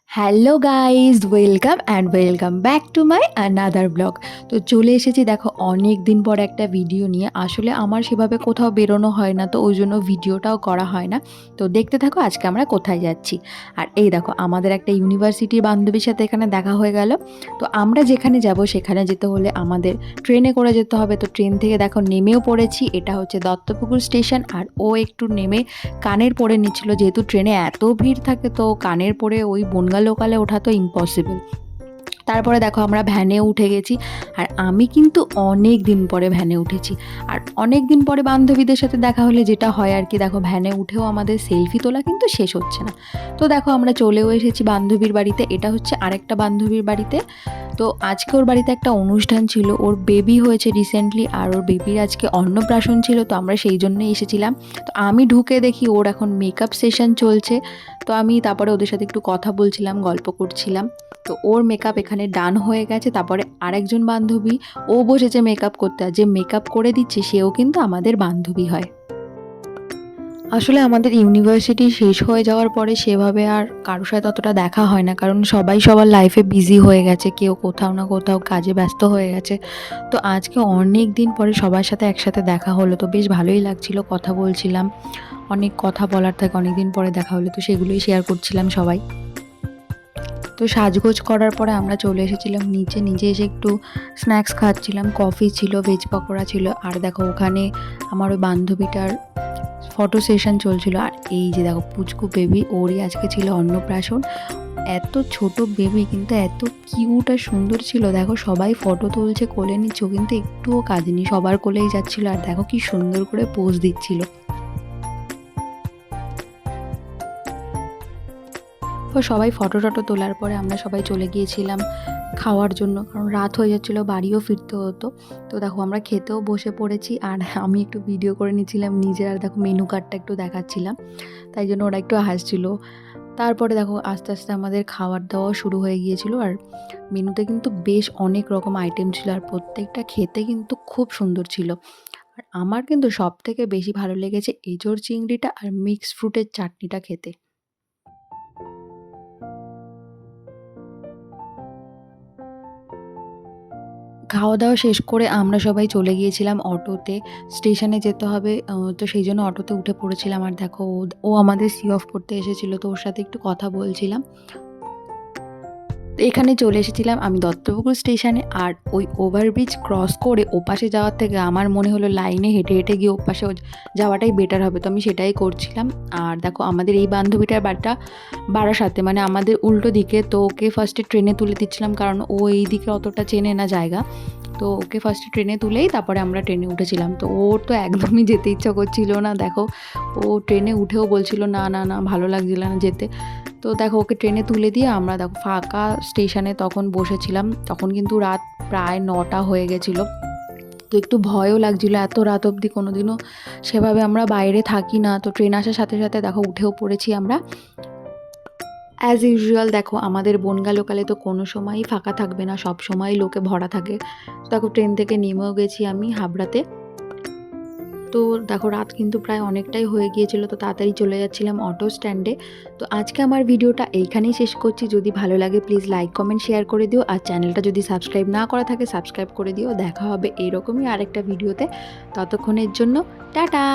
Hello guys, welcome back to my another blog. তো চলে এসেছি দেখো অনেক দিন পর একটা ভিডিও নিয়ে। আসলে আমার সেভাবে কোথাও বেরোনো হয় না, তো ওই জন্য ভিডিওটাও করা হয় না। তো দেখতে থাকো আজকে আমরা কোথায় যাচ্ছি। আর এই দেখো আমাদের একটা ইউনিভার্সিটির বান্ধবীর সাথে এখানে দেখা হয়ে গেল। তো আমরা যেখানে যাব সেখানে যেতে হলে আমাদের ট্রেনে করে যেতে হবে। তো ট্রেন থেকে দেখো নেমেও পড়েছি। এটা হচ্ছে দত্তপুকুর স্টেশন। আর ও একটু নেমে কানের পরে নিচ্ছিল, যেহেতু ট্রেনে এত ভিড় থাকে তো কানের পরে ওই বনগা লোকালে ওঠা তো ইম্পসিবল। তারপরে দেখো আমরা ভ্যানে উঠে গেছি। আর আমি কিন্তু অনেক দিন পরে ভ্যানে উঠেছি। আর অনেক দিন পরে বান্ধবীদের সাথে দেখা হলে যেটা হয় আর কি, দেখো ভ্যানে উঠেও আমাদের সেলফি তোলা কিন্তু শেষ হচ্ছে না। তো দেখো আমরা চলেও এসেছি বান্ধবীর বাড়িতে। এটা হচ্ছে আরেকটা বান্ধবীর বাড়িতে। তো আজকে ওর বাড়িতে একটা অনুষ্ঠান ছিল, ওর বেবি হয়েছে রিসেন্টলি, আর ওর বেবির আজকে অন্নপ্রাশন ছিল, তো আমরা সেই জন্যই এসেছিলাম। তো আমি ঢুকে দেখি ওর এখন মেকআপ সেশন চলছে। তো আমি তারপরে ওদের সাথে একটু কথা বলছিলাম, গল্প করছিলাম। তো ওর মেকআপ এখানে ডান হয়ে গেছে। তারপরে আরেকজন বান্ধবী, ও বসেছে মেকআপ করতে, আর যে মেকআপ করে দিচ্ছে সেও কিন্তু আমাদের বান্ধবী হয়। আসলে আমাদের ইউনিভার্সিটি শেষ হয়ে যাওয়ার পরে সেভাবে আর কারোর সাথে অতটা দেখা হয় না, কারণ সবাই সবার লাইফে বিজি হয়ে গেছে, কেউ কোথাও না কোথাও কাজে ব্যস্ত হয়ে গেছে। তো আজকে অনেক দিন পরে সবার সাথে একসাথে দেখা হলো, তো বেশ ভালোই লাগছিল, কথা বলছিলাম। অনেক কথা বলার থাকে, অনেক দিন পরে দেখা হলো, তো সেগুলোই শেয়ার করছিলাম সবাই। তো সাজগোজ করার পরে আমরা চলে এসেছিলাম নিচে। নিজে এসে একটু স্ন্যাক্স খাচ্ছিলাম, কফি ছিল, ভেজ পকোড়া ছিল। আর দেখো ওখানে আমার ওই বান্ধবীটার ফটো সেশন চলছিল। আর এই যে দেখো পুচকু বেবি, ওরই আজকে ছিল অন্নপ্রাশন। এত ছোট বেবি কিন্তু এত কিউট আর সুন্দর ছিল। দেখো সবাই ফটো তুলছে, কোলে নিচ্ছ, কিন্তু একটুও কাঁদেনি, সবার কোলেই যাচ্ছিল। আর দেখো কি সুন্দর করে পোজ দিচ্ছিল। তো সবাই ফটো টটো তোলার পরে আমরা সবাই চলে গিয়েছিলাম খাওয়ার জন্য, কারণ রাত হয়ে যাচ্ছিলো, বাড়িও ফিরতে হতো। তো দেখো আমরা খেতেও বসে পড়েছি। আর আমি একটু ভিডিও করে নিচ্ছিলাম নিজের, আর দেখো মেনু কার্ডটা একটু দেখাচ্ছিলাম, তাই জন্য ওরা একটু হাসছিল। তারপরে দেখো আস্তে আস্তে আমাদের খাবার দাওয়া শুরু হয়ে গিয়েছিল। আর মেনুতে কিন্তু বেশ অনেক রকম আইটেম ছিল, আর প্রত্যেকটা খেতে কিন্তু খুব সুন্দর ছিল। আর আমার কিন্তু সব থেকে বেশি ভালো লেগেছে এঁচোড় চিংড়িটা আর মিক্সড ফ্রুটের চাটনিটা খেতে। খাওয়া-দাওয়া শেষ করে আমরা সবাই চলে গিয়েছিলাম অটোতে। স্টেশনে যেতে হবে, তো সেই জন্য অটোতে উঠে পড়েছিলাম। আর দেখো ও আমাদের সি অফ করতে এসেছিল, তো ওর সাথে একটু কথা বলছিলাম। তো এখানে চলে এসেছিলাম আমি দত্তপুকুর স্টেশনে। আর ওই ওভারব্রিজ ক্রস করে ওপাশে যাওয়ার থেকে আমার মনে হলো লাইনে হেঁটে হেঁটে গিয়ে ওপাশে যাওয়াটাই বেটার হবে, তো আমি সেটাই করছিলাম। আর দেখো আমাদের এই বান্ধবীটার বাড়িটা বারাসাতে, মানে আমাদের উল্টো দিকে। তো ওকে ফার্স্টে ট্রেনে তুলে দিচ্ছিলাম, কারণ ও এই দিকে অতটা চেনে না জায়গা। তো ওকে ফার্স্টে ট্রেনে তুলেই তারপরে আমরা ট্রেনে উঠেছিলাম। তো ওর তো একদমই যেতে ইচ্ছা করছিল না। দেখো ও ট্রেনে উঠেও বলছিল না না না, ভালো লাগছিল না যেতে। তো দেখো ওকে ট্রেনে তুলে দিয়ে আমরা দেখো ফাঁকা স্টেশনে তখন বসেছিলাম। তখন কিন্তু রাত প্রায় 9টা হয়ে গেছিলো। তো একটু ভয়ও লাগছিল, এত রাত অবধি কোনোদিনও সেভাবে আমরা বাইরে থাকি না। তো ট্রেন আসার সাথে সাথে দেখো উঠেও পড়েছি আমরা। অ্যাজ ইউজুয়াল দেখো আমাদের বনগা লোকালে তো কোনো সময়ই ফাঁকা থাকবে না, সব সময়ই লোকে ভরা থাকে। দেখো ট্রেন থেকে নেমেও গেছি আমি হাবড়াতে। তো দেখো রাত কিন্তু প্রায় অনেকটাই হয়ে গিয়েছিল, তো তাড়াতাড়ি চলে যাচ্ছিলাম অটো স্ট্যান্ডে। তো আজকে আমার ভিডিওটা এইখানেই শেষ করছি। যদি ভালো লাগে প্লিজ লাইক কমেন্ট শেয়ার করে দিও, আর চ্যানেলটা যদি সাবস্ক্রাইব না করা থাকে সাবস্ক্রাইব করে দিও। দেখা হবে এইরকমই আরেকটা ভিডিওতে, ততক্ষণের জন্য টাটা।